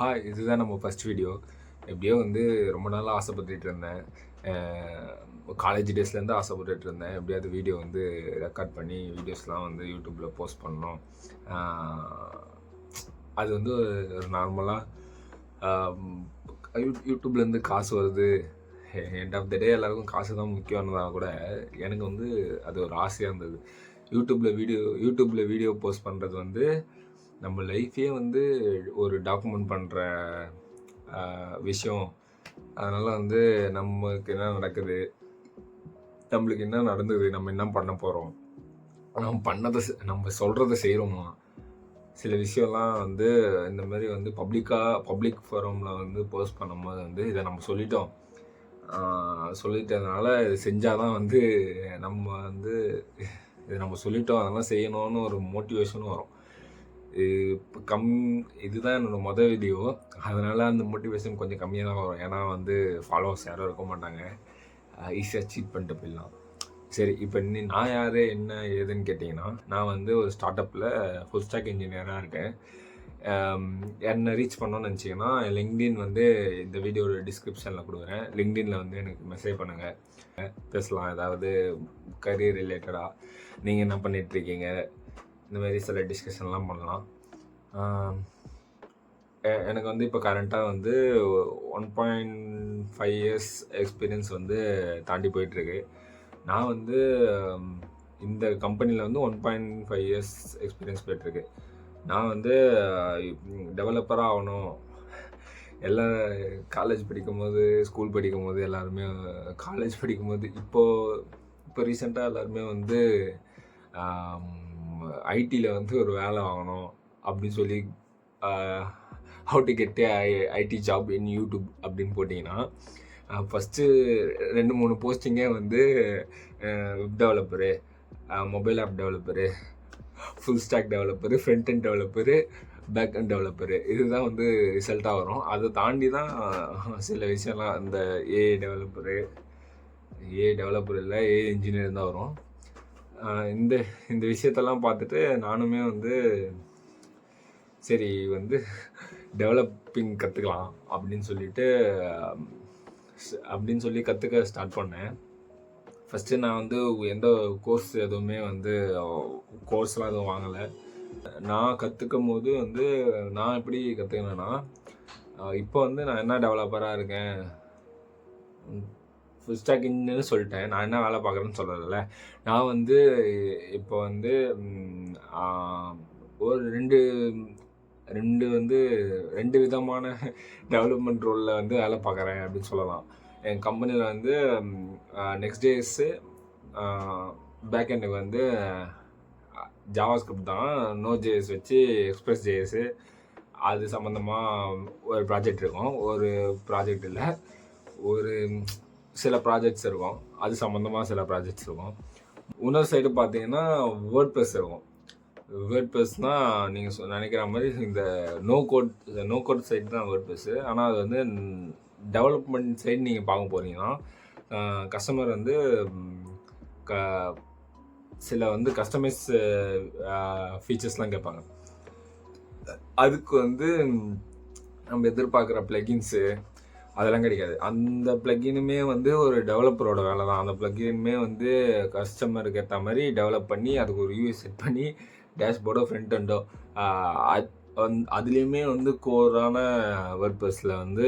Hi, இதுதான் நம்ம first video. எப்படியோ வந்து ரொம்ப நாளாக ஆசைப்பட்டுட்டு இருந்தேன். காலேஜ் டேஸ்லேருந்து ஆசைப்பட்டுட்டு இருந்தேன். எப்படியாவது வீடியோ வந்து ரெக்கார்ட் பண்ணி வீடியோஸ்லாம் வந்து யூடியூப்பில் போஸ்ட் பண்ணணும். அது வந்து ஒரு நார்மலாக யூடியூப்லேருந்து காசு வருது. எண்ட் ஆஃப் த டே எல்லாருக்கும் காசு தான் முக்கியம்னு கூட எனக்கு வந்து அது ஒரு ஆசையாக இருந்தது. யூடியூப்பில் வீடியோ போஸ்ட் பண்ணுறது வந்து நம்ம லைஃபே வந்து ஒரு டாக்குமெண்ட் பண்ணுற விஷயம். அதனால் வந்து நமக்கு என்ன நடக்குது, நம்மளுக்கு என்ன நடந்தது, நம்ம என்ன பண்ண போகிறோம், நம்ம சொல்கிறத செய்கிறோமா, சில விஷயம்லாம் வந்து இந்த மாதிரி வந்து பப்ளிக் ஃபோரமில் வந்து போஸ்ட் பண்ணும்போது வந்து இதை நம்ம சொல்லிட்டதுனால இது செஞ்சால் தான் வந்து நம்ம வந்து இதை நம்ம சொல்லிட்டோம் அதெல்லாம் செய்யணும்னு ஒரு மோட்டிவேஷனும் வரும். இப்போ இதுதான் என்னோடய மொதல் வீடியோ. அதனால் அந்த மோட்டிவேஷன் கொஞ்சம் கம்மியாக தான் வரும். ஏன்னா வந்து ஃபாலோவர்ஸ் யாரும் இருக்க மாட்டாங்க. ஈஸியாக சீட் பண்ணிட்டு போயிடலாம். சரி, இப்போ நான் யார் என்ன ஏதுன்னு கேட்டிங்கன்னா, நான் வந்து ஒரு ஸ்டார்ட் அப்பில் ஃபுல் ஸ்டாக் இன்ஜினியராக இருக்கேன். என்னை ரீச் பண்ணோன்னு நினச்சிங்கன்னா லிங்க்டின் வந்து இந்த வீடியோட டிஸ்கிரிப்ஷனில் கொடுக்குறேன். லிங்க்டினில் வந்து எனக்கு மெசேஜ் பண்ணுங்கள், பேசலாம். ஏதாவது கரியர் ரிலேட்டடாக நீங்கள் என்ன பண்ணிகிட்ருக்கீங்க, இந்த மாதிரி சில டிஸ்கஷன்லாம் பண்ணலாம். எனக்கு வந்து இப்போ கரண்ட்டாக வந்து 1.5 இயர்ஸ் எக்ஸ்பீரியன்ஸ் வந்து தாண்டி போயிட்டுருக்கு. நான் வந்து இந்த கம்பெனியில் வந்து 1.5 இயர்ஸ் எக்ஸ்பீரியன்ஸ் போயிட்டுருக்கு. நான் வந்து டெவலப்பராக ஆகணும். எல்லாம் காலேஜ் படிக்கும்போது, ஸ்கூல் படிக்கும்போது எல்லாருமே காலேஜ் படிக்கும்போது இப்போ ரீசெண்டாக எல்லாருமே வந்து ஐடியில் வந்து ஒரு வேலை வாங்கணும் அப்படின்னு சொல்லி how to get IT job in YouTube அப்படின்னு போட்டிங்கன்னா ஃபஸ்ட்டு 2-3 போஸ்டிங்கே வந்து web developer, mobile app developer, full stack developer, front end developer, back end developer, இதுதான் வந்து ரிசல்ட்டாக வரும். அதை தாண்டி தான் சில விஷயம்லாம் இந்த ஏஐ டெவலப்பர் இல்லை, ஏஐ இன்ஜினியர் தான் வரும். இந்த விஷயத்தெல்லாம் பார்த்துட்டு நானுமே வந்து சரி வந்து டெவலப்பிங் கற்றுக்கலாம் அப்படின்னு சொல்லி கற்றுக்க ஸ்டார்ட் பண்ணேன். ஃபஸ்ட்டு நான் வந்து எந்த கோர்ஸ்லாம் எதுவும் வாங்கலை. நான் கற்றுக்கும் போது வந்து நான் எப்படி கற்றுக்கினேன்னா, இப்போ வந்து நான் என்ன டெவலப்பராக இருக்கேன், ஃபுல் ஸ்டாக் இன்ஜினியர்னு சொல்லிட்டேன். நான் என்ன வேலை பார்க்குறேன்னு சொல்லலைல்ல. நான் வந்து இப்போ வந்து ஒரு ரெண்டு விதமான டெவலப்மெண்ட் ரோலில் வந்து வேலை பார்க்குறேன் அப்படின்னு சொல்லலாம். என் கம்பெனியில் வந்து Next.js பேக் எண்டுக்கு வந்து ஜாவாஸ்கிரிப்ட் தான், Node.js வச்சு Express.js அது சம்மந்தமாக ஒரு ப்ராஜெக்ட் இருக்கும். ஒரு ப்ராஜெக்ட் இல்லை, ஒரு சில ப்ராஜெக்ட்ஸ் இருக்கும். அது சம்மந்தமாக சில ப்ராஜெக்ட்ஸ் இருக்கும். இன்னொரு சைடு பார்த்தீங்கன்னா வேர்ட்ப்ரெஸ் இருக்கும். வேர்ட்ப்ரெஸ்னால் நீங்கள் நினைக்கிற மாதிரி இந்த நோ கோட் சைடு தான் வேர்ட்ப்ரெஸ்ஸு. ஆனால் அது வந்து டெவலப்மெண்ட் சைடு நீங்கள் பார்க்க போகிறீங்கன்னா கஸ்டமர் வந்து சில வந்து கஸ்டமைஸ் ஃபீச்சர்ஸ்லாம் கேட்பாங்க. அதுக்கு வந்து நம்ம எதிர்பார்க்குற ப்ளகின்ஸு அதெல்லாம் கிடைக்காது. அந்த ப்ளகினுமே வந்து ஒரு டெவலப்பரோட வேலை தான். அந்த ப்ளகினுமே வந்து கஸ்டமருக்கு ஏற்ற மாதிரி டெவலப் பண்ணி அதுக்கு ஒரு யூஎஸ் செட் பண்ணி டேஷ்போர்டோ ஃப்ரண்ட் எண்டோ அதுலேயுமே வந்து கோரான வேர்ட்ப்ரெஸ்ஸில் வந்து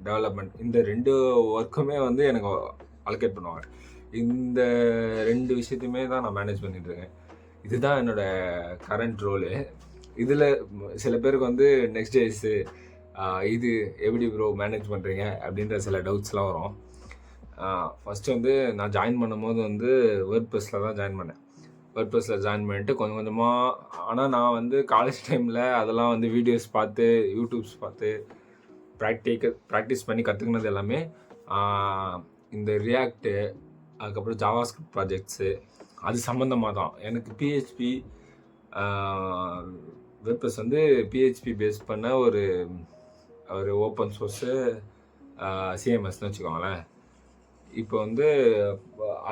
டெவலப்மெண்ட், இந்த 2 ஒர்க்குமே வந்து எனக்கு அலோகேட் பண்ணுவாங்க. இந்த 2 விஷயத்தையுமே தான் நான் மேனேஜ் பண்ணிட்டுருக்கேன். இதுதான் என்னோடய கரண்ட் ரோலு. இதில் சில பேருக்கு வந்து Next.js இது எப்படி ப்ரோ மேனேஜ் பண்ணுறீங்க அப்படின்ற சில டவுட்ஸ்லாம் வரும். ஃபஸ்ட்டு வந்து நான் ஜாயின் பண்ணும்போது வந்து வேர்ட்ப்ரெஸ்ஸில் தான் ஜாயின் பண்ணேன். வேர்ட்ப்ரெஸ்ஸில் ஜாயின் பண்ணிட்டு கொஞ்சம் கொஞ்சமாக, ஆனால் நான் வந்து காலேஜ் டைமில் அதெல்லாம் வந்து வீடியோஸ் பார்த்து யூடியூப்ஸ் பார்த்து ப்ராக்டிஸ் பண்ணி கற்றுக்கினது எல்லாமே இந்த ரியாக்டு, அதுக்கப்புறம் ஜாவாஸ்கிரிப்ட் ப்ராஜெக்ட்ஸு அது சம்மந்தமாக தான். எனக்கு பிஹெச்பி வேர்ட்ப்ரெஸ் வந்து பிஹெச்பி பேஸ் பண்ண ஒரு ஓப்பன் சோர்ஸு சிஎம்எஸ்ன்னு வச்சுக்கோங்களேன். இப்போ வந்து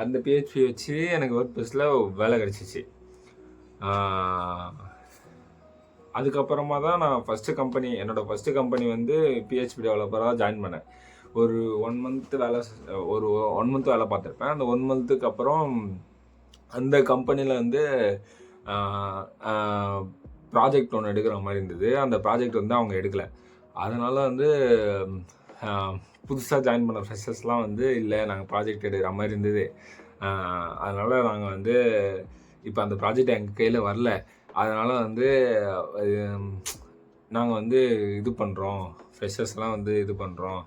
அந்த பிஹெச்பி வச்சு எனக்கு வேர்ட்ப்ரெஸ்ஸில் வேலை கிடச்சிச்சு. அதுக்கப்புறமா தான் நான் என்னோடய ஃபஸ்ட்டு கம்பெனி வந்து பிஹெச்பி டெவலப்பராக ஜாயின் பண்ணேன். ஒரு 1 மந்த் ஒரு 1 மந்த் வேலை பார்த்துருப்பேன். அந்த 1 மந்த்துக்கு அப்புறம் அந்த கம்பெனியில் வந்து ப்ராஜெக்ட் ஒன்று எடுக்கிற மாதிரி இருந்தது. அந்த ப்ராஜெக்ட் வந்து அவங்க எடுக்கலை. அதனால் வந்து புதுசாக ஜாயின் பண்ண ஃப்ரெஷர்ஸ்லாம் வந்து இல்லை நாங்கள் ப்ராஜெக்ட் எடுக்கிற மாதிரி இருந்தது. அதனால் நாங்கள் வந்து இப்போ அந்த ப்ராஜெக்ட் எங்கள் கையில் வரல. அதனால் வந்து நாங்கள் வந்து இது பண்ணுறோம், ஃப்ரெஷர்ஸ்லாம் வந்து இது பண்ணுறோம்,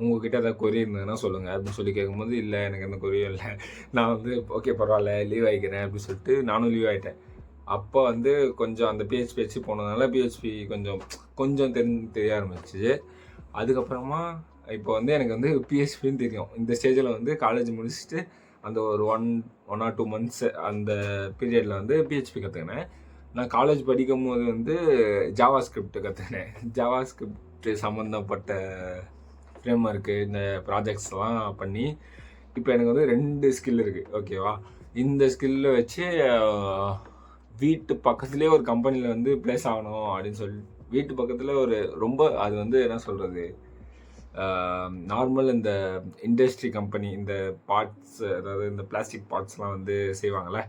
உங்கள்கிட்ட ஏதாவது கொரி இருந்ததுன்னா சொல்லுங்கள் அப்படின்னு சொல்லி கேட்கும்போது, இல்லை எனக்கு எந்த கொரியும் இல்லை, நான் வந்து ஓகே பரவாயில்ல லீவ் ஆகிக்கிறேன் அப்படின்னு சொல்லிட்டு நானும் லீவ் ஆகிட்டேன். அப்போ வந்து கொஞ்சம் அந்த பிஹெச்பி போனதுனால பிஹெச்பி கொஞ்சம் தெரிய ஆரம்பிச்சிச்சு. அதுக்கப்புறமா இப்போ வந்து எனக்கு வந்து பிஹெச்பின்னு தெரியும். இந்த ஸ்டேஜில் வந்து காலேஜ் முடிச்சுட்டு அந்த ஒரு 1 or 2 months அந்த பீரியடில் வந்து பிஹெச்பி கற்றுக்கினேன். நான் காலேஜ் படிக்கும் போது வந்து ஜாவா ஸ்கிரிப்ட் கற்றுக்கினேன். ஜாவா ஸ்கிரிப்ட் சம்மந்தப்பட்ட ஃப்ரேம் ஒர்க்கு இந்த ப்ராஜெக்ட்ஸ்லாம் பண்ணி இப்போ எனக்கு வந்து 2 ஸ்கில் இருக்குது. ஓகேவா? இந்த ஸ்கில்லை வச்சு வீட்டு பக்கத்துலேயே ஒரு கம்பெனியில் வந்து ப்ளேஸ் ஆகணும் அப்படின்னு சொல்லி வீட்டு பக்கத்தில் ஒரு ரொம்ப அது வந்து என்ன சொல்கிறது, நார்மல் இந்த இண்டஸ்ட்ரி கம்பெனி இந்த பார்ட்ஸ், அதாவது இந்த பிளாஸ்டிக் பார்ட்ஸ்லாம் வந்து செய்வாங்கள்ல,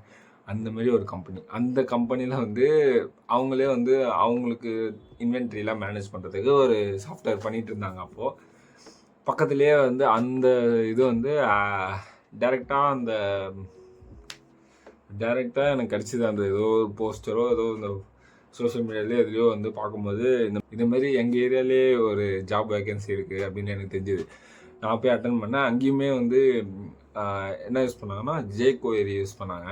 அந்த மாதிரி ஒரு கம்பெனி. அந்த கம்பெனியில் வந்து அவங்களே வந்து அவங்களுக்கு இன்வென்ட்ரிலாம் மேனேஜ் பண்ணுறதுக்கு ஒரு சாஃப்ட்வேர் பண்ணிகிட்டு இருந்தாங்க. அப்போது பக்கத்துலேயே வந்து அந்த இது வந்து டைரெக்டாக எனக்கு கிடச்சிது. அந்த ஏதோ ஒரு போஸ்டரோ ஏதோ இந்த சோஷியல் மீடியாவிலே எதுலையோ வந்து பார்க்கும்போது இதுமாரி எங்கள் ஏரியாலே ஒரு ஜாப் வேகன்சி இருக்குது அப்படின்னு எனக்கு தெரிஞ்சுது. நான் போய் அட்டன் பண்ணேன். அங்கேயுமே வந்து என்ன யூஸ் பண்ணாங்கன்னா jQuery யூஸ் பண்ணாங்க.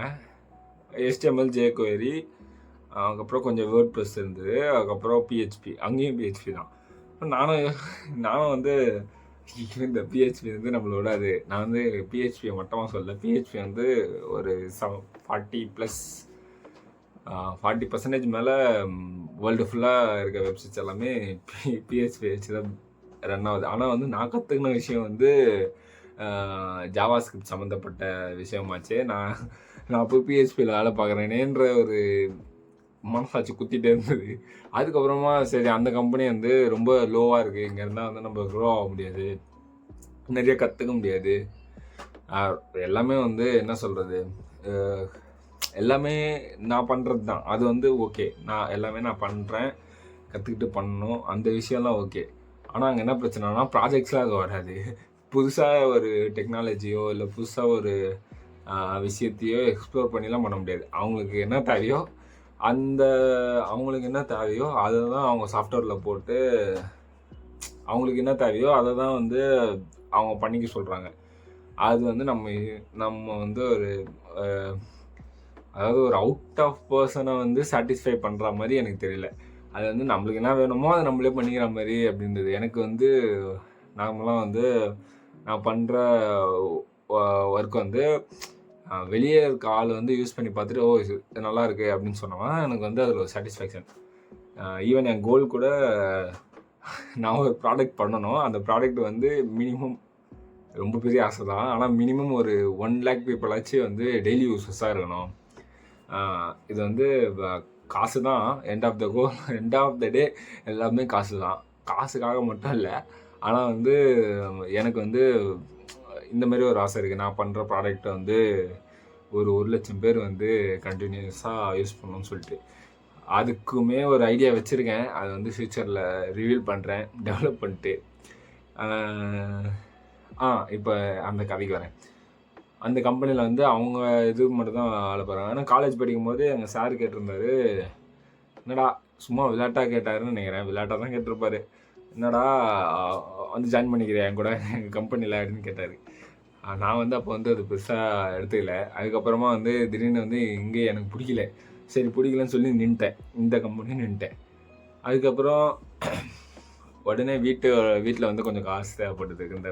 HTML jQuery, அதுக்கப்புறம் கொஞ்சம் வேர்ட்ப்ரெஸ் இருந்தது, அதுக்கப்புறம் பிஹெச்பி. அங்கேயும் பிஹெச்பி தான். நானும் வந்து இந்த பிஹெச்பி வந்து நம்மளோட நான் வந்து பிஹெச்பியை மட்டமாக சொல்ல, பிஹெச்பி வந்து ஒரு 40% மேலே வேர்ல்டு ஃபுல்லாக இருக்க வெப்சைட்ஸ் எல்லாமே பிஹெச்பி வச்சு தான் ரன் ஆகுது. ஆனால் வந்து நான் கற்றுக்கின விஷயம் வந்து ஜாவா ஸ்கிரிப்ட் சம்மந்தப்பட்ட விஷயமாச்சு. நான் போய் பிஹெச்பியில் வேலை பார்க்குறேனேன்ற ஒரு மனசாட்சி குத்திட்டே இருந்தது. அதுக்கப்புறமா சரி அந்த கம்பெனி வந்து ரொம்ப லோவாக இருக்குது, இங்கே இருந்தால் வந்து நம்ம க்ரோ ஆக முடியாது, நிறைய கற்றுக்க முடியாது, எல்லாமே வந்து என்ன சொல்கிறது, எல்லாமே நான் பண்ணுறது தான், அது வந்து ஓகே, எல்லாமே நான் பண்ணுறேன், கற்றுக்கிட்டு பண்ணணும், அந்த விஷயம்லாம் ஓகே. ஆனால் அங்கே என்ன பிரச்சனைனா ப்ராஜெக்ட்ஸ்லாம் அது வராது. புதுசாக ஒரு டெக்னாலஜியோ இல்லை புதுசாக ஒரு விஷயத்தையோ எக்ஸ்ப்ளோர் பண்ணிலாம் பண்ண முடியாது. அவங்களுக்கு என்ன தேவையோ அதை தான் அவங்க சாஃப்ட்வேரில் போட்டு அவங்களுக்கு என்ன தேவையோ அதை தான் வந்து அவங்க பண்ணிக்க சொல்கிறாங்க. அது வந்து நம்ம வந்து ஒரு அதாவது ஒரு அவுட் ஆஃப் பர்சனை வந்து சாட்டிஸ்ஃபை பண்ணுற மாதிரி எனக்கு தெரியல. அது வந்து நம்மளுக்கு என்ன வேணுமோ அதை நம்மளே பண்ணிக்கிற மாதிரி அப்படின்றது. எனக்கு வந்து நார்மலாக வந்து நான் பண்ணுற ஒர்க் வந்து வெளியே இருக்க ஆள் வந்து யூஸ் பண்ணி பார்த்துட்டு இது நல்லா இருக்குது அப்படின்னு சொன்னோம்னா எனக்கு வந்து அதில் ஒரு சாட்டிஸ்ஃபேக்ஷன். ஈவன் என் கோல் கூட நான் ஒரு ப்ராடக்ட் பண்ணணும், அந்த ப்ராடக்ட் வந்து மினிமம் ரொம்ப பெரிய ஆசை தான், ஆனால் மினிமம் ஒரு 1 lakh பீப்புளாச்சும் வந்து டெய்லி யூஸஸாக இருக்கணும். இது வந்து காசு தான், எண்ட் ஆஃப் த டே எல்லாமே காசு தான். காசுக்காக மட்டும் இல்லை, ஆனால் வந்து எனக்கு வந்து இந்த மாதிரி ஒரு ஆசை இருக்குது. நான் பண்ணுற ப்ராடக்டை வந்து ஒரு 1 லட்சம் பேர் வந்து கண்டினியூஸாக யூஸ் பண்ணணும்னு சொல்லிட்டு அதுக்குமே ஒரு ஐடியா வச்சுருக்கேன். அது வந்து ஃப்யூச்சரில் ரிவீல் பண்ணுறேன் டெவலப் பண்ணிட்டு. இப்போ அந்த கதைக்கு வரேன். அந்த கம்பெனியில் வந்து அவங்க இது மட்டும் தான் வேலை போகிறாங்க. ஆனால் காலேஜ் படிக்கும்போது எங்கள் சார் கேட்டிருந்தாரு, என்னடா சும்மா விளையாட்டாக கேட்டாருன்னு நினைக்கிறேன், விளையாட்டாக தான் கேட்டிருப்பாரு, என்னடா வந்து ஜாயின் பண்ணிக்கிறேன் என் கூட எங்கள் கம்பெனியில் அப்படின்னு கேட்டார். நான் வந்து அப்போ வந்து அது பெருசாக எடுத்துக்கல. அதுக்கப்புறமா வந்து திடீர்னு வந்து இங்கே எனக்கு பிடிக்கல, சரி பிடிக்கலன்னு சொல்லி இந்த கம்பெனியும் நின்ட்டேன். அதுக்கப்புறம் உடனே வீட்டில் வந்து கொஞ்சம் காசு தேவைப்பட்டது. இந்த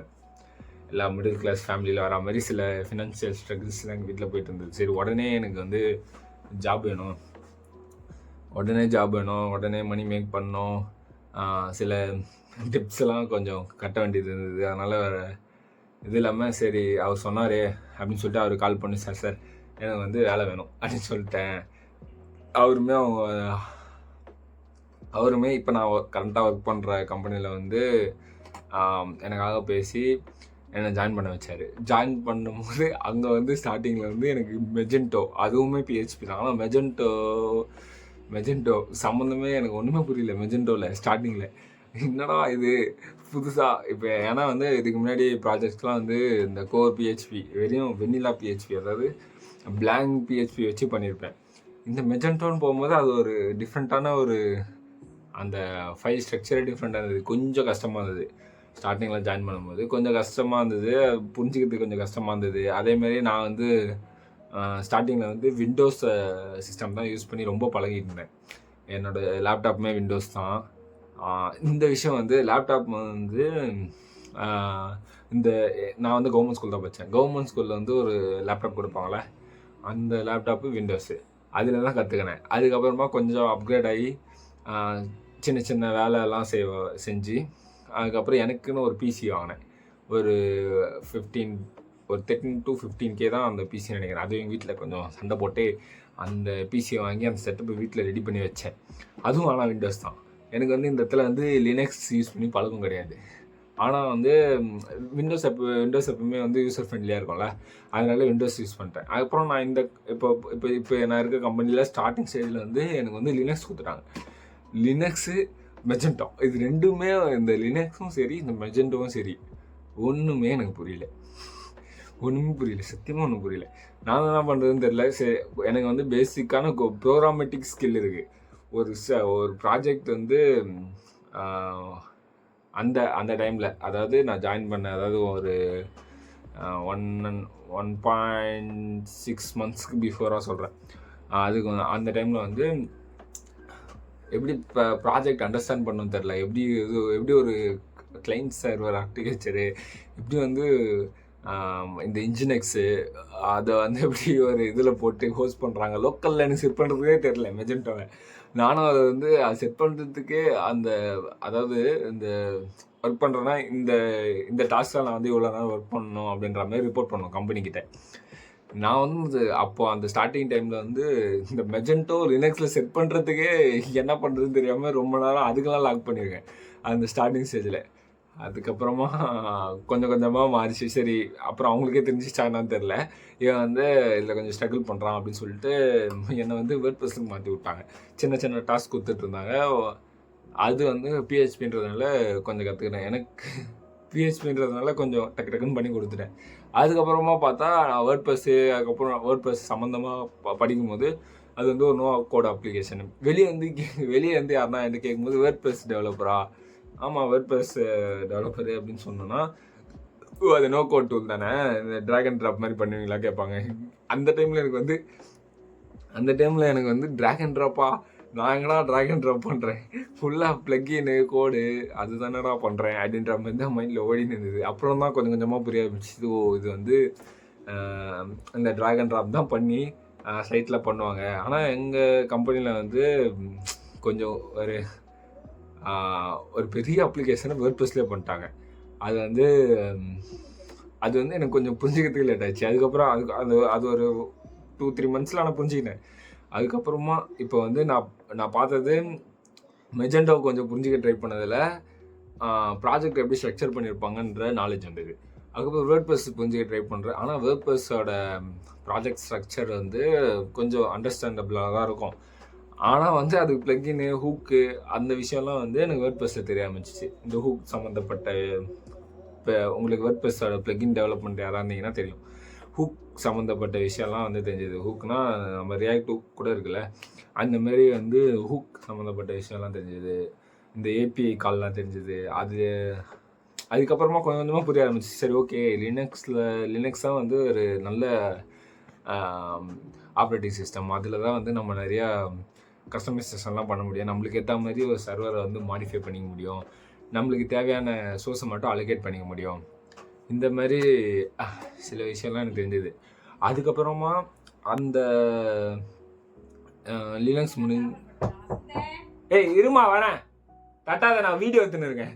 எல்லா மிடில் கிளாஸ் ஃபேமிலியில் வர மாதிரி சில ஃபினான்ஷியல் ஸ்ட்ரகிள்ஸ்லாம் எங்கள் வீட்டில் போயிட்டு இருந்தது. சரி உடனே எனக்கு வந்து ஜாப் வேணும், உடனே மணி மேக் பண்ணணும், சில டிப்ஸ்லாம் கொஞ்சம் கட்ட வேண்டியது இருந்தது. அதனால் இது இல்லாமல் சரி அவர் சொன்னார் அப்படின்னு சொல்லிட்டு அவர் கால் பண்ணி, சார் எனக்கு வந்து வேலை வேணும் அப்படின்னு சொல்லிட்டேன். அவருமே அவங்க அவருமே இப்போ நான் கரண்ட்டாக ஒர்க் பண்ணுற கம்பெனியில் வந்து எனக்காக பேசி என்னை ஜாயின் பண்ண வச்சார். ஜாயின் பண்ணும்போது அங்கே வந்து ஸ்டார்டிங்கில் வந்து எனக்கு மெஜென்டோ, அதுவுமே பிஹெச்பி தான். ஆனால் மெஜென்டோ சம்மந்தமே எனக்கு ஒன்றுமே புரியல. மெஜென்டோவில் ஸ்டார்டிங்கில் என்னடா இது புதுசாக இப்போ, ஏன்னா வந்து இதுக்கு முன்னாடி ப்ராஜெக்ட்ஸ்லாம் வந்து இந்த கோர் பிஹெச்பி வெறும் வெண்ணிலா பிஹெச்பி, அதாவது பிளாங்க் பிஹெச்பி வச்சு பண்ணியிருப்பேன். இந்த மெஜென்டோன்னு போகும்போது அது ஒரு டிஃப்ரெண்ட்டான ஒரு அந்த ஃபைல் ஸ்ட்ரக்சரே டிஃப்ரெண்ட்டாக இருந்தது. கொஞ்சம் கஷ்டமாக இருந்தது. ஸ்டார்டிங்கில் ஜாயின் பண்ணும்போது கொஞ்சம் கஷ்டமாக இருந்தது, புரிஞ்சிக்கிறதுக்கு கொஞ்சம் கஷ்டமாக இருந்தது. அதேமாரி நான் வந்து ஸ்டார்டிங்கில் வந்து விண்டோஸ் சிஸ்டம் தான் யூஸ் பண்ணி ரொம்ப பழகிட்டு இருந்தேன். என்னோடய லேப்டாப்புமே விண்டோஸ் தான். இந்த விஷயம் வந்து லேப்டாப் வந்து இந்த நான் வந்து கவர்மெண்ட் ஸ்கூல் தான் படித்தேன். கவர்மெண்ட் ஸ்கூலில் வந்து ஒரு லேப்டாப் கொடுப்பாங்களே, அந்த லேப்டாப்பு விண்டோஸு அதில் தான் கற்றுக்கினேன். அதுக்கப்புறமா கொஞ்சம் அப்கிரேட் ஆகி சின்ன சின்ன வேலையெல்லாம் செஞ்சு அதுக்கப்புறம் எனக்குன்னு ஒரு பிசி வாங்கினேன். ஒரு 13 to 15K தான் அந்த பிசி நினைக்கிறேன். அதுவும் எங்கள் வீட்டில் கொஞ்சம் சண்டை போட்டு அந்த பிசியை வாங்கி அந்த செட்டப்பை வீட்டில் ரெடி பண்ணி வச்சேன். அதுவும் ஆனால் விண்டோஸ் தான். எனக்கு வந்து இந்த இடத்துல வந்து லினக்ஸ் யூஸ் பண்ணி பழக்கம் கிடையாது. ஆனால் வந்து விண்டோஸ் எப்பவுமே வந்து யூசர் ஃப்ரெண்ட்லியாக இருக்கும்ல, அதனால விண்டோஸ் யூஸ் பண்ணிட்டேன். அதுக்கப்புறம் நான் இந்த இப்போ நான் இருக்க கம்பெனியில் ஸ்டார்டிங் ஸ்டேஜில் வந்து எனக்கு வந்து லினக்ஸ் கொடுத்துட்டாங்க. லினக்ஸு, மெஜென்டோ, இது ரெண்டுமே, இந்த லினக்ஸும் சரி இந்த மெஜென்டோவும் சரி, ஒன்றுமே எனக்கு புரியல. சத்தியமாக ஒன்றும் புரியல. நான் என்ன பண்ணுறதுன்னு தெரியல. சரி, எனக்கு வந்து பேசிக்கான ப்ரோக்ராமேட்டிக் ஸ்கில் இருக்குது. ஒரு ப்ராஜெக்ட் வந்து அந்த டைமில், அதாவது நான் ஜாயின் பண்ண, அதாவது ஒரு 1.6 months பிஃபோராக சொல்கிறேன். அதுக்கு அந்த டைமில் வந்து எப்படி இப்போ ப்ராஜெக்ட் அண்டர்ஸ்டாண்ட் பண்ணணும்னு தெரில. எப்படி ஒரு கிளைண்ட் சர்வர் ஆர்கிடெக்சரு, எப்படி வந்து இந்த இன்ஜினெக்ஸு அதை வந்து எப்படி ஒரு இதில் போட்டு ஹோஸ்ட் பண்ணுறாங்க, லோக்கலில் எனக்கு செட் பண்ணுறதுக்கே தெரில மெஜென்டோவை. நானும் அதை வந்து செட் பண்ணுறதுக்கே அதாவது இந்த ஒர்க் பண்ணுறேன்னா இந்த டாஸ்கில் நான் வந்து இவ்வளோ நேரம் ஒர்க் பண்ணணும் அப்படின்ற மாதிரி ரிப்போர்ட் பண்ணணும் கம்பெனிக்கிட்ட. நான் வந்து அப்போ அந்த ஸ்டார்டிங் டைமில் வந்து இந்த மெஜென்டோ லினக்ஸில் செட் பண்ணுறதுக்கே என்ன பண்ணுறதுன்னு தெரியாமல் ரொம்ப நேரம் அதுக்கெல்லாம் லாக் பண்ணியிருக்கேன் அந்த ஸ்டார்டிங் ஸ்டேஜில். அதுக்கப்புறமா கொஞ்சம் கொஞ்சமாக மாறிச்சு. சரி, அப்புறம் அவங்களுக்கே தெரிஞ்சிச்சா என்னன்னு தெரில, இவன் வந்து இதில் கொஞ்சம் ஸ்ட்ரகிள் பண்ணுறான் அப்படின்னு சொல்லிட்டு என்னை வந்து வேர்ட்ப்ரெஸ்ஸுக்கு மாற்றி விட்டாங்க. சின்ன சின்ன டாஸ்க் கொடுத்துட்டு இருந்தாங்க. அது வந்து பிஹெச்பின்றதுனால கொஞ்சம் கற்றுக்கினேன். எனக்கு பிஹெச்பின்றதுனால கொஞ்சம் டக்குன்னு பண்ணி கொடுத்துட்டேன். அதுக்கப்புறமா பார்த்தா வேர்ட்ப்ரெஸ்ஸு, அதுக்கப்புறம் வேர்ட்ப்ரெஸ் சம்மந்தமாக படிக்கும்போது அது வந்து ஒரு நோ கோட் அப்ளிகேஷன். வெளியே வந்து யாருன்னா என்கிட்ட கேட்கும்போது வேர்ட்ப்ரெஸ் டெவலப்பரா? ஆமாம், வேர்ட்ப்ரெஸ் டெவலப்பரு அப்படின்னு சொன்னோன்னா, அது நோ கோட் டூல் தானே, இந்த ட்ராக் அண்ட் ட்ராப் மாதிரி பண்ணுவீங்களா கேட்பாங்க. அந்த டைமில் எனக்கு வந்து ட்ராக் அண்ட் ட்ராப்பா? நான் எங்கடா ட்ராக் அண்ட் ட்ராப் பண்ணுறேன், ஃபுல்லாக ப்ளக்கின்னு கோடு அது தானடா பண்ணுறேன் அப்படின்ற மாதிரி தான் மைண்டில் ஓடின்னு இருந்தது. அப்புறம் தான் கொஞ்சம் கொஞ்சமாக புரிய ஆரம்பிச்சு, இது வந்து இந்த ட்ராக் அண்ட் ட்ராப் தான் பண்ணி சைட்டில் பண்ணுவாங்க. ஆனால் எங்கள் கம்பெனியில் வந்து கொஞ்சம் ஒரு பெரிய அப்ளிகேஷனை வேர்ட்ப்ரெஸ்லேயே பண்ணிட்டாங்க. அது வந்து எனக்கு கொஞ்சம் புரிஞ்சுக்கிறதுக்கு லேட் ஆச்சு. அதுக்கப்புறம் அது ஒரு 2-3 months நான் புரிஞ்சுக்கிட்டேன். அதுக்கப்புறமா இப்போ வந்து நான் பார்த்தது மெஜென்டோ கொஞ்சம் புரிஞ்சுக்க ட்ரை பண்ணதில் ப்ராஜெக்ட் எப்படி ஸ்ட்ரக்சர் பண்ணியிருப்பாங்கன்ற நாலேஜ் வந்தது. அதுக்கப்புறம் வேர்ட்ப்ரெஸ் புரிஞ்சுக்க ட்ரை பண்ணுறேன். ஆனால் வேர்ட்ப்ரெஸ்ஸோட ப்ராஜெக்ட் ஸ்ட்ரக்சர் வந்து கொஞ்சம் அண்டர்ஸ்டாண்டபிளாக தான் இருக்கும். ஆனால் வந்து அதுக்கு ப்ளக்கின்னு, ஹூக்கு, அந்த விஷயம்லாம் வந்து எனக்கு வேர்ட்ப்ரெஸ்ஸில் தெரிய ஆரம்பிச்சிச்சு. இந்த ஹூக் சம்மந்தப்பட்ட, இப்போ உங்களுக்கு வேர்ட்ப்ரெஸ்ஸோட ப்ளக்கின் டெவலப்மெண்ட் யாராக இருந்தீங்கன்னா தெரியும். ஹூக் சம்மந்தப்பட்ட விஷயம்லாம் வந்து தெரிஞ்சது. ஹூக்னா நம்ம ரியாக்ட் ஹூக் கூட இருக்குல்ல, அந்த மாதிரி வந்து ஹூக் சம்மந்தப்பட்ட விஷயம்லாம் தெரிஞ்சது. இந்த ஏபிஐ கால்லாம் தெரிஞ்சது. அதுக்கப்புறமா கொஞ்சம் கொஞ்சமாக புரிய ஆரம்பிச்சு. சரி, ஓகே, லினக்ஸ் தான் வந்து ஒரு நல்ல ஆப்ரேட்டிங் சிஸ்டம். அதில் தான் வந்து நம்ம நிறையா கஸ்டமைசேஷன்லாம் பண்ண முடியும். நம்மளுக்கு ஏற்ற மாதிரி ஒரு சர்வரை வந்து மாடிஃபை பண்ணிக்க முடியும். நம்மளுக்கு தேவையான சோர்ஸை மட்டும் அலோகேட் பண்ணிக்க முடியும். இந்த மாதிரி சில விஷயம்லாம் எனக்கு தெரிஞ்சது. அதுக்கப்புறமா அந்த லினக்ஸ் இருமா வரேன், தட்டாத, நான் வீடியோ எடுத்துன்னு இருக்கேன்.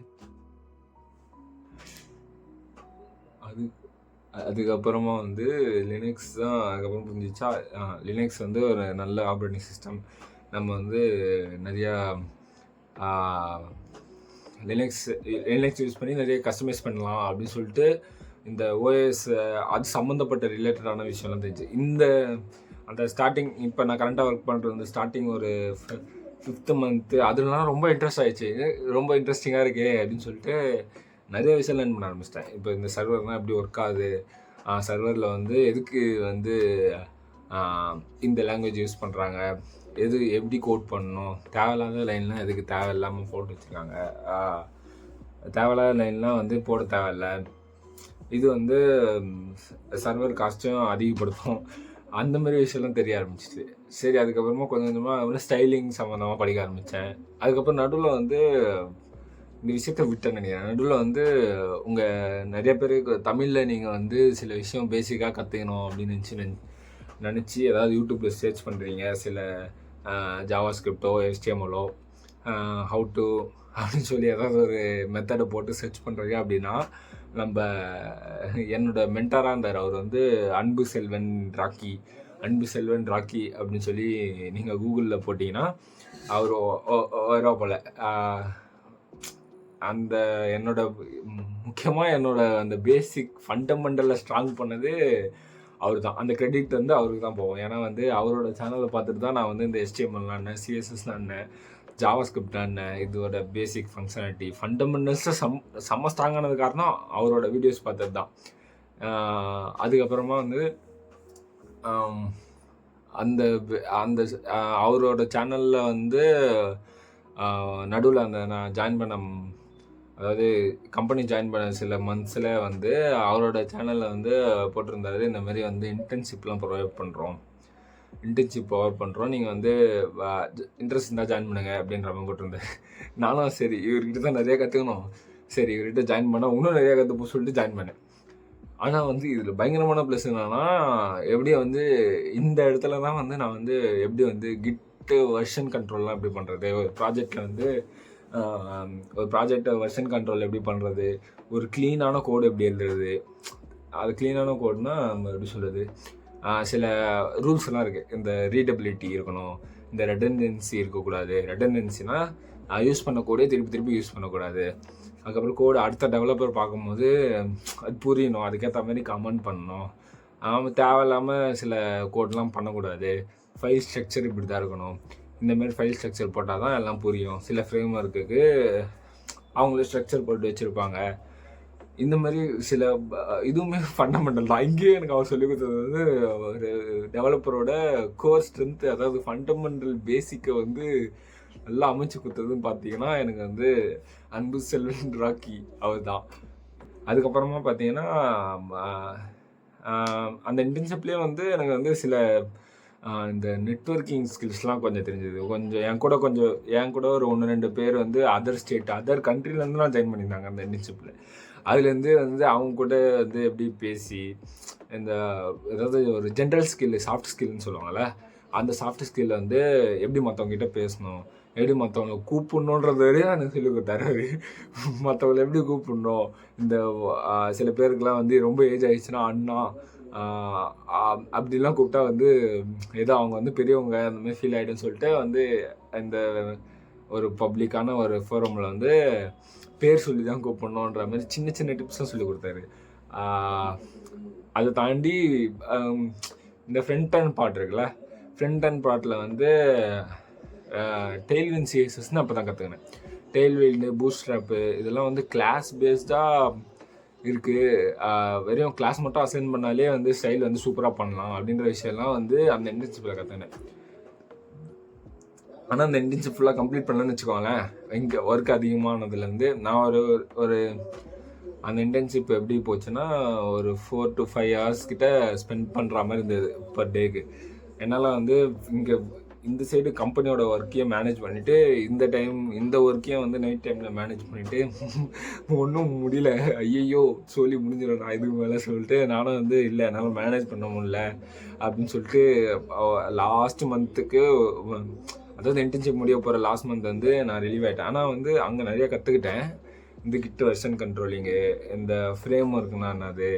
அதுக்கப்புறமா வந்து லினக்ஸ் தான் அதுக்கப்புறம் புரிஞ்சிச்சா. லினக்ஸ் வந்து ஒரு நல்ல ஆப்ரேட்டிங் சிஸ்டம். நம்ம வந்து நிறையா லினக்ஸ் யூஸ் பண்ணி நிறைய கஸ்டமைஸ் பண்ணலாம் அப்படின்னு சொல்லிட்டு இந்த ஓஎஸ் அது சம்மந்தப்பட்ட ரிலேட்டடான விஷயம்லாம் தெரிஞ்சு அந்த ஸ்டார்டிங் இப்போ நான் கரண்ட்டாக ஒர்க் பண்ணுறது வந்து ஸ்டார்டிங் ஒரு 5th மந்த்து அதுலாம் ரொம்ப இன்ட்ரெஸ்ட் ஆகிடுச்சு. ரொம்ப இன்ட்ரெஸ்டிங்காக இருக்கே அப்படின்னு சொல்லிட்டு நிறைய விஷயம் லேர்ன் பண்ண ஆரம்பிச்சிட்டேன். இப்போ இந்த சர்வர்னால் எப்படி ஒர்க் ஆகுது, சர்வரில் வந்து எதுக்கு வந்து இந்த லாங்குவேஜ் யூஸ் பண்ணுறாங்க, எப்படி கோட் பண்ணணும், தேவையில்லாத லைன்லாம் எதுக்கு தேவையில்லாமல் போட்டு வச்சுருக்காங்க, தேவையில்லாத லைன்லாம் வந்து போட தேவையில்லை, இது வந்து சர்வர் காஸ்ட்டும் அதிகப்படுத்தும், அந்த மாதிரி விஷயம்லாம் தெரிய ஆரம்பிச்சிச்சு. சரி, அதுக்கப்புறமா கொஞ்சம் கொஞ்சமாக ஸ்டைலிங் சம்மந்தமாக படிக்க ஆரம்பித்தேன். அதுக்கப்புறம் நடுவில் வந்து இந்த விஷயத்த விட்டேன்னு நினைக்கிறேன். நடுவில் வந்து நிறைய பேருக்கு தமிழில் நீங்கள் வந்து சில விஷயம் பேசிக்காக கற்றுக்கணும் அப்படின்னு நினச்சி ஏதாவது யூடியூப்பில் சர்ச் பண்ணுறீங்க, சில ஜாவா ஸ்கிரிப்டோ HTML ஹவு டு அப்படின்னு சொல்லி ஏதாவது ஒரு மெத்தடை போட்டு சர்ச் பண்ணுறீங்க அப்படின்னா, என்னோட மென்டாராக இருந்தார். அவர் வந்து அன்பு செல்வன் ராக்கி அப்படின்னு சொல்லி நீங்கள் கூகுளில் போட்டிங்கன்னா அவர் வர போல். முக்கியமாக அந்த பேசிக் ஃபண்டமெண்டலில் ஸ்ட்ராங் பண்ணது அவர் தான். அந்த கிரெடிட் வந்து அவருக்கு தான் போகும். ஏன்னா வந்து அவரோட சேனலை பார்த்துட்டு தான் நான் வந்து இந்த HTML CSS ஜாவா ஸ்கிரிப்ட் இதோட பேசிக் ஃபங்க்ஷனாலிட்டி ஃபண்டமெண்டல்ஸாக செம்ம ஸ்ட்ராங்கானது காரணம் அவரோட வீடியோஸ் பார்த்தது தான். அதுக்கப்புறமா வந்து அந்த அவரோட சேனலில் வந்து நடுவில் நான் ஜாயின் பண்ண, அதாவது கம்பெனி ஜாயின் பண்ண சில மந்த்ஸில் வந்து அவரோட சேனலில் வந்து போட்டிருந்தாரு, இந்த மாதிரி வந்து இன்டர்ன்ஷிப்லாம் ப்ரொவைட் பண்ணுறோம், நீங்கள் வந்து இன்ட்ரெஸ்ட் இருந்தால் ஜாயின் பண்ணுங்க அப்படின்ற மாதிரி போட்டிருந்தாரு. நானும் சரி இவர்கிட்ட தான் நிறைய கற்றுக்கணும், சரி இவர்கிட்ட ஜாயின் பண்ணால் இன்னும் நிறையா கற்றுப்போம் சொல்லிட்டு ஜாயின் பண்ணேன். ஆனால் வந்து இதில் பயங்கரமான ப்ளஸ் என்னன்னா, எப்படி வந்து இந்த இடத்துல தான் வந்து நான் வந்து எப்படி வந்து கிட்டு வெர்ஷன் கண்ட்ரோல்லாம் எப்படி பண்ணுறது, ஒரு ப்ராஜெக்டில் வந்து ஒரு ப்ராஜெக்டை வெர்ஷன் கண்ட்ரோல் எப்படி பண்ணுறது, ஒரு க்ளீனான கோடு எப்படி எழுதுறது. அது க்ளீனான கோடுனா நம்ம எப்படி சொல்கிறது, சில ரூல்ஸ்லாம் இருக்குது. இந்த ரீடபிலிட்டி இருக்கணும், இந்த ரெடண்டன்சி இருக்கக்கூடாது. ரெடண்டன்சினா யூஸ் பண்ண கோடே திருப்பி யூஸ் பண்ணக்கூடாது. அதுக்கப்புறம் கோடு அடுத்த டெவலப்பர் பார்க்கும்போது அது புரியணும், அதுக்கேற்ற மாதிரி கமெண்ட் பண்ணணும். தேவையில்லாமல் சில கோடெலாம் பண்ணக்கூடாது. ஃபைல் ஸ்ட்ரக்சர் இப்படி தான் இருக்கணும், இந்தமாரி ஃபைல் ஸ்ட்ரக்சர் போட்டால் தான் எல்லாம் புரியும். சில ஃப்ரேம் ஒர்க்குக்கு அவங்களே ஸ்ட்ரக்சர் போட்டு வச்சுருப்பாங்க. இந்த மாதிரி சில இதுவுமே ஃபண்டமெண்டல் தான். இங்கேயே எனக்கு அவர் சொல்லிக் கொடுத்தது வந்து ஒரு டெவலப்பரோட கோர் ஸ்ட்ரென்த்து, அதாவது ஃபண்டமெண்டல் பேசிக்கை வந்து நல்லா அமைச்சு கொடுத்ததுன்னு பார்த்தீங்கன்னா எனக்கு வந்து அன்பு செல்வன் ராக்கி அவர் தான். அதுக்கப்புறமா பார்த்தீங்கன்னா அந்த இன்டர்ன்ஷிப்லேயே வந்து எனக்கு வந்து சில இந்த நெட்வொர்க்கிங் ஸ்கில்ஸ்லாம் கொஞ்சம் தெரிஞ்சது. என் கூட ஒரு 1-2 பேர் வந்து அதர் கண்ட்ரிலேருந்து நான் ஜாயின் பண்ணியிருந்தாங்க அந்த இன்டர்ன்ஷிப்பில். அதுலேருந்து வந்து அவங்க கூட வந்து எப்படி பேசி ஏதாவது ஒரு ஜென்ரல் ஸ்கில், சாஃப்ட் ஸ்கில்னு சொல்லுவாங்கள்ல, அந்த சாஃப்ட் ஸ்கில்ல வந்து எப்படி மற்றவங்ககிட்ட பேசணும், எப்படி மற்றவங்களை கூப்பிடணுன்றது வரையும் எனக்கு சொல்லிக் கொடுத்தாரு. மற்றவங்களை எப்படி கூப்பிடணும், சில பேருக்குலாம் வந்து ரொம்ப ஏஜ் ஆகிடுச்சுன்னா அண்ணா அப்படிலாம் கூப்பிட்டா வந்து ஏதோ அவங்க வந்து பெரியவங்க அந்த மாதிரி ஃபீல் ஆகிடுன்னு சொல்லிட்டு வந்து இந்த ஒரு பப்ளிக்கான ஒரு ஃபோரமில் வந்து பேர் சொல்லி தான் கூப்பிடணுன்ற மாதிரி சின்ன டிப்ஸும் சொல்லி கொடுத்தாரு. அதை தாண்டி இந்த ஃப்ரண்ட் அண்ட் பார்ட் இருக்குல்ல, ஃப்ரண்ட் அண்ட் பார்ட்டில் வந்து டெய்ல்விண்ட் CSSன்னு அப்போ தான் கற்றுக்கினேன். டெய்ல்விண்டு, பூட்ஸ்ட்ராப்பு இதெல்லாம் வந்து கிளாஸ் பேஸ்டாக இருக்குது. வெறும் கிளாஸ் மட்டும் அசைன் பண்ணாலே வந்து ஸ்டைல் வந்து சூப்பராக பண்ணலாம் அப்படின்ற விஷயம்லாம் வந்து அந்த இன்டர்ன்ஷிப்பில் கற்றுக்கினேன். ஆனால் அந்த இன்டர்ன்ஷிப் ஃபுல்லாக கம்ப்ளீட் பண்ணலன்னு வச்சுக்கோங்களேன், இங்கே ஒர்க் அதிகமானதுலேருந்து நான் ஒரு அந்த இன்டர்ன்ஷிப் எப்படி போச்சுன்னா ஒரு 4 to 5 hours கிட்ட ஸ்பெண்ட் பண்ணுற மாதிரி இருந்தது பர் டேக்கு. என்னால் வந்து இங்கே இந்த சைடு கம்பெனியோட ஒர்க்கையும் மேனேஜ் பண்ணிவிட்டு இந்த ஒர்க்கையும் வந்து நைட் டைமில் மேனேஜ் பண்ணிவிட்டு ஒன்றும் முடியல. ஐயையோ சொல்லி முடிஞ்சிடும் நான் இதுக்கு மேலே சொல்லிட்டு நானும் வந்து இல்லை என்னால் மேனேஜ் பண்ண முடியல அப்படின்னு சொல்லிட்டு லாஸ்ட் மந்த்துக்கு, அதாவது இன்டர்ன்ஷிப் முடிய போகிற லாஸ்ட் மந்த் வந்து நான் ரிலீவ் ஆகிட்டேன். ஆனால் வந்து அங்கே நிறையா கற்றுக்கிட்டேன். இந்த கிட் வெர்ஷன் கண்ட்ரோலிங்கு, இந்த ஃப்ரேம் ஒர்க்னா என்னது,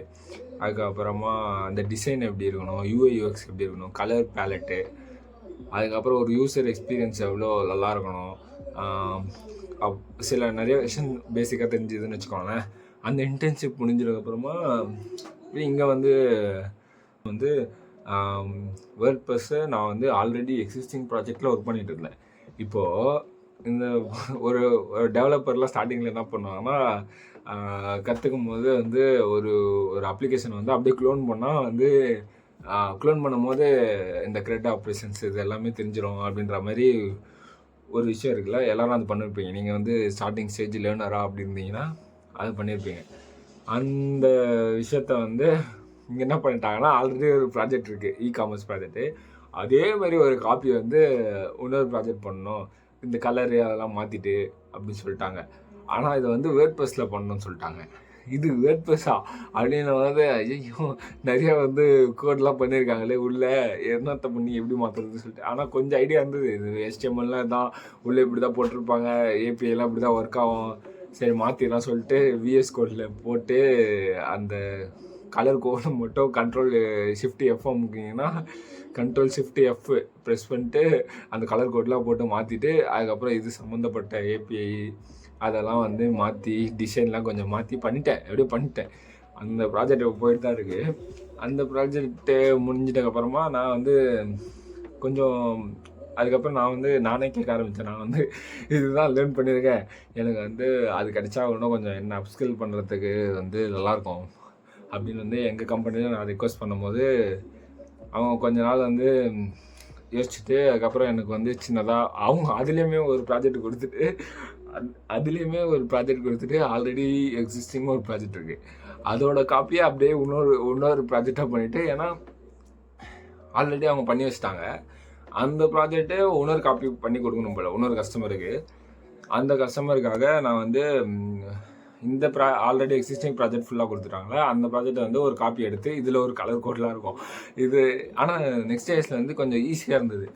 அதுக்கப்புறமா அந்த டிசைன் எப்படி இருக்கணும், UI/UX எப்படி இருக்கணும், கலர் பேலட்டு, அதுக்கப்புறம் ஒரு யூசர் எக்ஸ்பீரியன்ஸ் எவ்வளோ நல்லா இருக்கணும், சில நிறைய விஷயம் பேசிக்காக தெரிஞ்சுதுன்னு வச்சுக்கோங்களேன். அந்த இன்டர்ன்ஷிப் முடிஞ்சதுக்கப்புறமா இங்கே வந்து வேர்ட்ப்ரெஸ்ஸை நான் வந்து ஆல்ரெடி எக்ஸிஸ்டிங் ப்ராஜெக்டில் ஒர்க் பண்ணிகிட்டு இருந்தேன். இப்போது இந்த ஒரு டெவலப்பர்லாம் ஸ்டார்டிங்கில் என்ன பண்ணுவாங்கன்னா, கற்றுக்கும் போது வந்து ஒரு ஒரு அப்ளிகேஷன் வந்து அப்படியே க்ளோன் பண்ணால் வந்து க்ளோன் பண்ணும்போது இந்த க்ரெட் ஆப்ரேஷன்ஸ் இது எல்லாமே தெரிஞ்சிடும் அப்படின்ற மாதிரி ஒரு விஷயம் இருக்குல்ல, எல்லோரும் அது பண்ணியிருப்பீங்க. நீங்கள் வந்து ஸ்டார்டிங் ஸ்டேஜ் லேர்னராக அப்படி இருந்தீங்கன்னா அது பண்ணியிருப்பீங்க. அந்த விஷயத்த வந்து இங்கே என்ன பண்ணிட்டாங்கன்னா, ஆல்ரெடி ஒரு ப்ராஜெக்ட் இருக்குது, இ-காமர்ஸ் ப்ராஜெக்ட்டு. அதே மாதிரி ஒரு காப்பி வந்து இன்னொரு ப்ராஜெக்ட் பண்ணணும், இந்த கலரு அதெல்லாம் மாற்றிட்டு அப்படின்னு சொல்லிட்டாங்க. ஆனால் இதை வந்து வேர்ட்ப்ரெஸ்ஸில் பண்ணணும்னு சொல்லிட்டாங்க. இது வேர்ட்ப்ரெஸ்ஸா அப்படின்னு வந்து ஐயோ நிறையா வந்து கோட்லாம் பண்ணியிருக்காங்களே உள்ளே என்னத்தை பண்ணி எப்படி மாற்றுறதுன்னு சொல்லிட்டு. ஆனால் கொஞ்சம் ஐடியா இருந்தது, இது HTML தான் உள்ளே இப்படி தான் போட்டிருப்பாங்க, APIலாம் இப்படி தான் ஒர்க் ஆகும், சரி மாற்றிடலாம் சொல்லிட்டு VS கோடில் போட்டு அந்த கலர் கோடு மட்டும் Ctrl+Shift+F அமுக்கிங்கன்னா Ctrl+Shift+F ப்ரெஸ் பண்ணிட்டு அந்த கலர் கோட்லாம் போட்டு மாற்றிட்டு அதுக்கப்புறம் இது சம்மந்தப்பட்ட API அதெல்லாம் வந்து மாற்றி டிசைன்லாம் கொஞ்சம் மாற்றி பண்ணிட்டேன், எப்படியோ பண்ணிட்டேன். அந்த ப்ராஜெக்ட் போயிட்டு தான் இருக்குது. அந்த ப்ராஜெக்ட்டு முடிஞ்சிட்டதுக்கப்புறமா நான் வந்து கொஞ்சம் அதுக்கப்புறம் நான் வந்து நானே கேட்க ஆரம்பித்தேன். நான் வந்து இதுதான் லேர்ன் பண்ணியிருக்கேன், எனக்கு வந்து அது கிடைச்சா இன்னும் கொஞ்சம் என்ன அப்ஸ்கில் பண்ணுறதுக்கு வந்து நல்லாயிருக்கும் அப்படின்னு வந்து எங்கள் கம்பெனியில் நான் ரிக்வெஸ்ட் பண்ணும்போது அவங்க கொஞ்ச நாள் வந்து யோசிச்சுட்டு அதுக்கப்புறம் எனக்கு வந்து சின்னதாக அவங்க அதுலேயுமே ஒரு ப்ராஜெக்ட் கொடுத்துட்டு ஆல்ரெடி எக்ஸிஸ்டிங் ஒரு ப்ராஜெக்ட் இருக்குது, அதோட காப்பியை அப்படியே இன்னொரு ப்ராஜெக்டாக பண்ணிவிட்டு, ஏன்னா ஆல்ரெடி அவங்க பண்ணி வச்சிட்டாங்க அந்த ப்ராஜெக்டை இன்னொரு காப்பி பண்ணி கொடுக்கணும் போல் இன்னொரு கஸ்டமருக்கு. அந்த கஸ்டமருக்காக நான் வந்து இந்த ஆல்ரெடி எக்ஸிஸ்டிங் ப்ராஜெக்ட் ஃபுல்லாக கொடுத்துட்டாங்களே அந்த ப்ராஜெக்டை வந்து ஒரு காப்பி எடுத்து இதில் ஒரு கலர் கோட்லாம் இருக்கும் இது. ஆனால் Next.js வந்து கொஞ்சம் ஈஸியாக இருந்தது,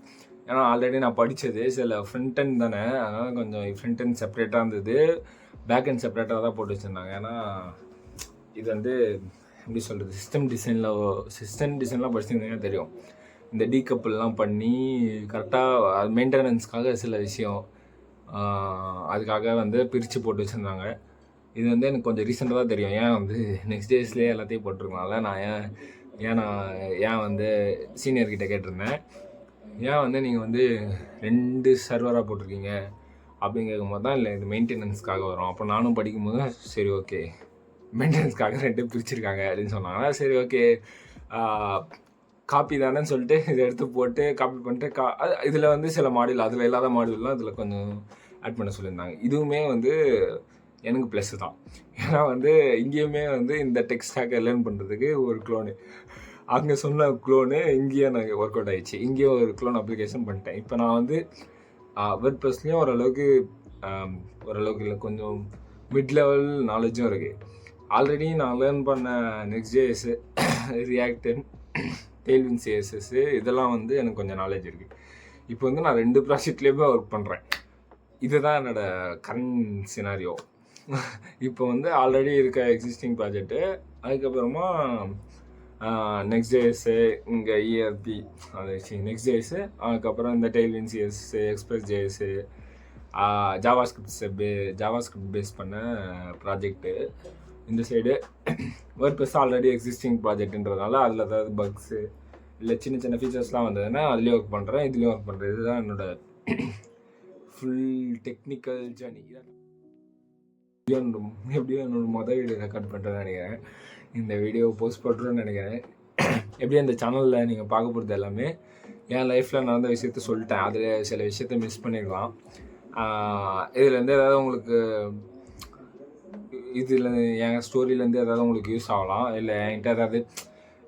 ஏன்னா ஆல்ரெடி நான் படித்தது சில ஃப்ரண்ட் எண்ட் தானே, அதனால் கொஞ்சம் ஃப்ரண்ட் எண்ட் செப்பரேட்டாக இருந்தது, பேக் எண்ட் செப்பரேட்டாக தான் போட்டு வச்சுருந்தாங்க. ஏன்னா இது வந்து எப்படி சொல்கிறது, சிஸ்டம் டிசைன்லாம் படிச்சிருந்தீங்கன்னா தெரியும், இந்த டீகப்பிள்லாம் பண்ணி கரெக்டாக மெயின்டெனன்ஸ்க்காக சில விஷயம் அதுக்காக வந்து பிரித்து போட்டு வச்சுருந்தாங்க. இது வந்து எனக்கு கொஞ்சம் ரீசெண்டாக தான் தெரியும், ஏன் வந்து Next.jsலேயே எல்லாத்தையும் போட்டிருக்கனால நான் ஏன் வந்து சீனியர்கிட்ட கேட்டிருந்தேன், ஏன் வந்து நீங்கள் வந்து 2 சர்வராக போட்டிருக்கீங்க அப்படின்னு கேட்கும்போது தான், இல்லை இது மெயின்டெனன்ஸ்க்காக வரும். அப்போ நானும் படிக்கும்போது சரி ஓகே மெயின்டெனன்ஸ்க்காக 2 பிரிச்சுருக்காங்க அப்படின்னு சொன்னாங்க. சரி ஓகே காப்பி தானேன்னு சொல்லிட்டு இதை எடுத்து போட்டு காப்பி பண்ணிட்டு இதில் வந்து சில மாடியூல் அதில் இல்லாத மாடியூல்லாம் இதில் கொஞ்சம் ஆட் பண்ண சொல்லியிருந்தாங்க. இதுவுமே வந்து எனக்கு ப்ளஸ்ஸு தான், ஏன்னா வந்து இங்கேயுமே வந்து இந்த டெக் ஸ்டாக்கை லேர்ன் பண்ணுறதுக்கு ஒரு க்ளோனு, அங்கே சொன்ன க்ளோனு இங்கேயும் எனக்கு ஒர்க் அவுட் ஆகிடுச்சு, இங்கேயும் ஒரு க்ளோன் அப்ளிகேஷன் பண்ணிட்டேன். இப்போ நான் வந்து வேர்ட்ப்ரெஸ்லேயும் ஓரளவுக்கு இல்லை கொஞ்சம் மிட் லெவல் நாலேஜும் இருக்குது. ஆல்ரெடி நான் லேர்ன் பண்ண Next.js, React, Tailwind CSS இதெல்லாம் வந்து எனக்கு கொஞ்சம் நாலேஜ் இருக்குது. இப்போ வந்து நான் 2 ப்ராஜெக்ட்லேயுமே ஒர்க் பண்ணுறேன். இதுதான் என்னோடய கரண்ட் சினாரியோ. இப்போ வந்து ஆல்ரெடி இருக்க எக்ஸிஸ்டிங் ப்ராஜெக்ட்டு, அதுக்கப்புறமா Next.js, இங்கே ERP அது Next.js, அதுக்கப்புறம் இந்த Tailwind CSS, Express.js, JavaScript base பண்ண ப்ராஜெக்ட்டு. இந்த சைடு வேர்ட்ப்ரெஸ் ஆல்ரெடி எக்ஸிஸ்டிங் ப்ராஜெக்ட்ன்றதுனால அதில் ஏதாவது பக்ஸு இல்லை சின்ன ஃபீச்சர்ஸ்லாம் வந்ததுன்னா அதுலேயும் ஒர்க் பண்ணுறேன், இதுலேயும் ஒர்க் பண்ணுறேன். இதுதான் என்னோடய ஃபுல் டெக்னிக்கல் ஜர்னி. எப்படியும் என்னோட வீடியோ ரெக்கார்ட் பண்ணுறேன்னு நினைக்கிறேன், இந்த வீடியோ போஸ்ட் பண்ணுறேன்னு நினைக்கிறேன். எப்படியும் இந்த சேனலில் நீங்கள் பார்க்க போகிறது எல்லாமே என் லைஃப்பில் நடந்த விஷயத்த சொல்லிட்டேன், அதில் சில விஷயத்த மிஸ் பண்ணிடலாம். இதுலேருந்து ஏதாவது உங்களுக்கு இதில் என் ஸ்டோரியிலேருந்து ஏதாவது உங்களுக்கு யூஸ் ஆகலாம், இல்லை என்கிட்ட ஏதாவது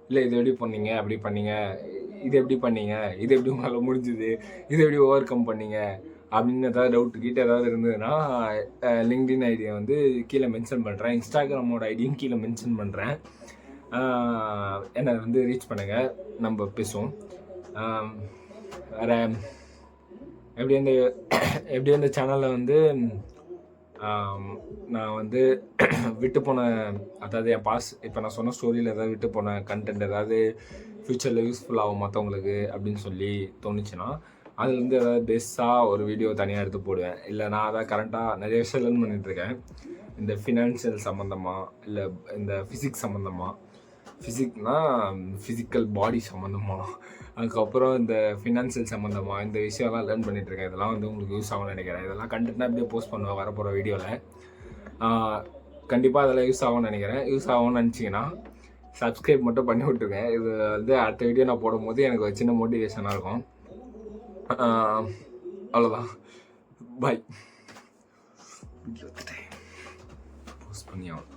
இல்லை இது எப்படி பண்ணீங்க அப்படி பண்ணீங்க, இது எப்படி பண்ணீங்க, இது எப்படி உங்களால் முடிஞ்சுது, இது எப்படி ஓவர் கம் பண்ணீங்க அப்படின்னு ஏதாவது டவுட் ஏதாவது இருந்ததுன்னா லிங்க்டின் ஐடியை வந்து கீழே மென்ஷன் பண்ணுறேன், இன்ஸ்டாகிராமோட ஐடியும் கீழே மென்ஷன் பண்ணுறேன், என்னை வந்து ரீச் பண்ணுங்கள், நம்ம பேசுவோம். வேறு எப்படி அந்த சேனலில் வந்து நான் வந்து விட்டு போன, அதாவது என் இப்போ நான் சொன்ன ஸ்டோரியில் ஏதாவது விட்டு போன கண்டென்ட் ஏதாவது ஃப்யூச்சரில் யூஸ்ஃபுல் ஆகும் மற்றவங்களுக்கு அப்படின்னு சொல்லி தோணுச்சுன்னா அதுலேருந்து ஏதாவது பெஸ்ட்டாக ஒரு வீடியோ தனியாக எடுத்து போடுவேன். இல்லை நான் அதான் கரண்ட்டாக நிறைய விஷயம் லேர்ன் பண்ணிகிட்ருக்கேன். இந்த ஃபினான்ஷியல் சம்மந்தமாக, இல்லை இந்த ஃபிசிக்ஸ் சம்மந்தமாக. ஃபிசிக்னால் ஃபிசிக்கல் பாடி சம்மந்தமாக, அதுக்கப்புறம் இந்த ஃபினான்ஷியல் சம்மந்தமாக இந்த விஷயம்லாம் லேர்ன் பண்ணிகிட்ருக்கேன். இதெல்லாம் வந்து உங்களுக்கு யூஸ் ஆகும்னு நினைக்கிறேன். இதெல்லாம் கண்டென்ட்டாக அப்படியே போஸ்ட் பண்ணுவேன் வரப்போகிற வீடியோவில். கண்டிப்பாக அதெல்லாம் யூஸ் ஆகும்னு நினைக்கிறேன். யூஸ் ஆகும்னு நினச்சிங்கன்னா சப்ஸ்கிரைப் மட்டும் பண்ணி விட்ருக்கேன். இது வந்து அடுத்த வீடியோ நான் போடும்போது எனக்கு ஒரு சின்ன மோட்டிவேஷனாக இருக்கும். அவ்வளோதான். பாய். போஸ்ட் பண்ணி ஆகும்.